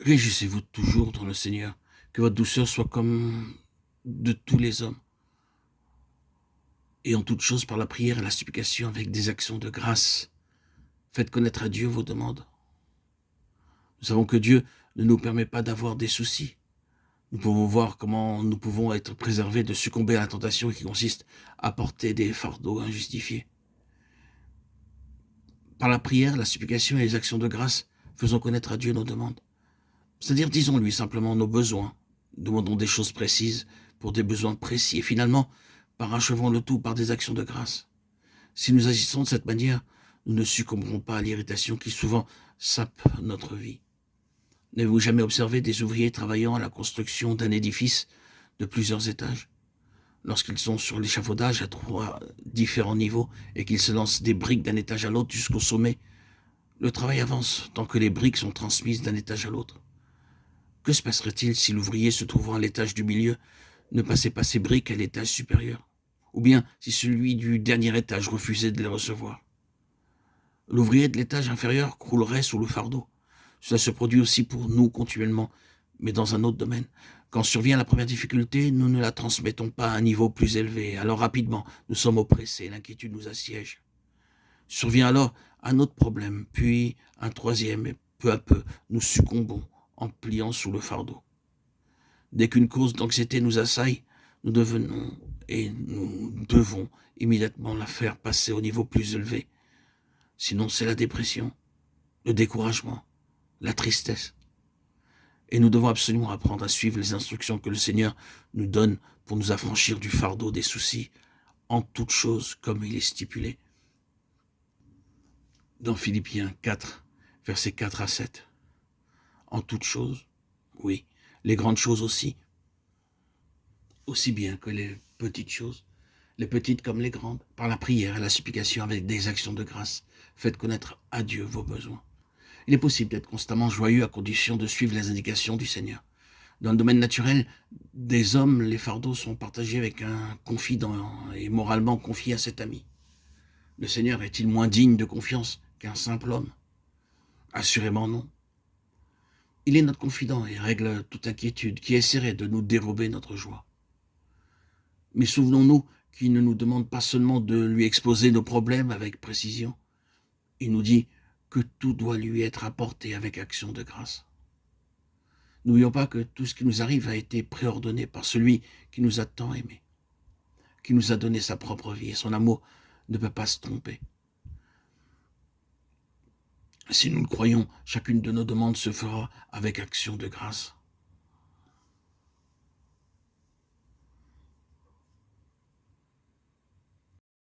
Réjouissez-vous toujours dans le Seigneur, que votre douceur soit comme de tous les hommes, et en toute chose par la prière et la supplication avec des actions de grâce. Faites connaître à Dieu vos demandes. Nous savons que Dieu ne nous permet pas d'avoir des soucis. Nous pouvons voir comment nous pouvons être préservés de succomber à la tentation qui consiste à porter des fardeaux injustifiés. Par la prière, la supplication et les actions de grâce, faisons connaître à Dieu nos demandes. C'est-à-dire, disons-lui simplement nos besoins, demandons des choses précises pour des besoins précis, et finalement, parachevons le tout par des actions de grâce. Si nous agissons de cette manière, nous ne succomberons pas à l'irritation qui souvent sape notre vie. N'avez-vous jamais observé des ouvriers travaillant à la construction d'un édifice de plusieurs étages? Lorsqu'ils sont sur l'échafaudage à 3 différents niveaux et qu'ils se lancent des briques d'un étage à l'autre jusqu'au sommet, le travail avance tant que les briques sont transmises d'un étage à l'autre. Que se passerait-il si l'ouvrier se trouvant à l'étage du milieu ne passait pas ses briques à l'étage supérieur? Ou bien si celui du dernier étage refusait de les recevoir? L'ouvrier de l'étage inférieur croulerait sous le fardeau. Cela se produit aussi pour nous continuellement, mais dans un autre domaine. Quand survient la première difficulté, nous ne la transmettons pas à un niveau plus élevé. Alors rapidement, nous sommes oppressés, l'inquiétude nous assiège. Survient alors un autre problème, puis un troisième, et peu à peu, nous succombons en pliant sous le fardeau. Dès qu'une cause d'anxiété nous assaille, nous devenons et nous devons immédiatement la faire passer au niveau plus élevé. Sinon, c'est la dépression, le découragement, la tristesse. Et nous devons absolument apprendre à suivre les instructions que le Seigneur nous donne pour nous affranchir du fardeau des soucis, en toutes choses comme il est stipulé. Dans Philippiens 4, versets 4 à 7. En toutes choses, oui, les grandes choses aussi bien que les petites choses, les petites comme les grandes, par la prière et la supplication avec des actions de grâce, faites connaître à Dieu vos besoins. Il est possible d'être constamment joyeux à condition de suivre les indications du Seigneur. Dans le domaine naturel des hommes, les fardeaux sont partagés avec un confident et moralement confiés à cet ami. Le Seigneur est-il moins digne de confiance qu'un simple homme? Assurément non. Il est notre confident et règle toute inquiétude qui essaierait de nous dérober notre joie. Mais souvenons-nous qu'il ne nous demande pas seulement de lui exposer nos problèmes avec précision. Il nous dit que tout doit lui être apporté avec action de grâce. N'oublions pas que tout ce qui nous arrive a été préordonné par celui qui nous a tant aimés, qui nous a donné sa propre vie, et son amour ne peut pas se tromper. Si nous le croyons, chacune de nos demandes se fera avec action de grâce.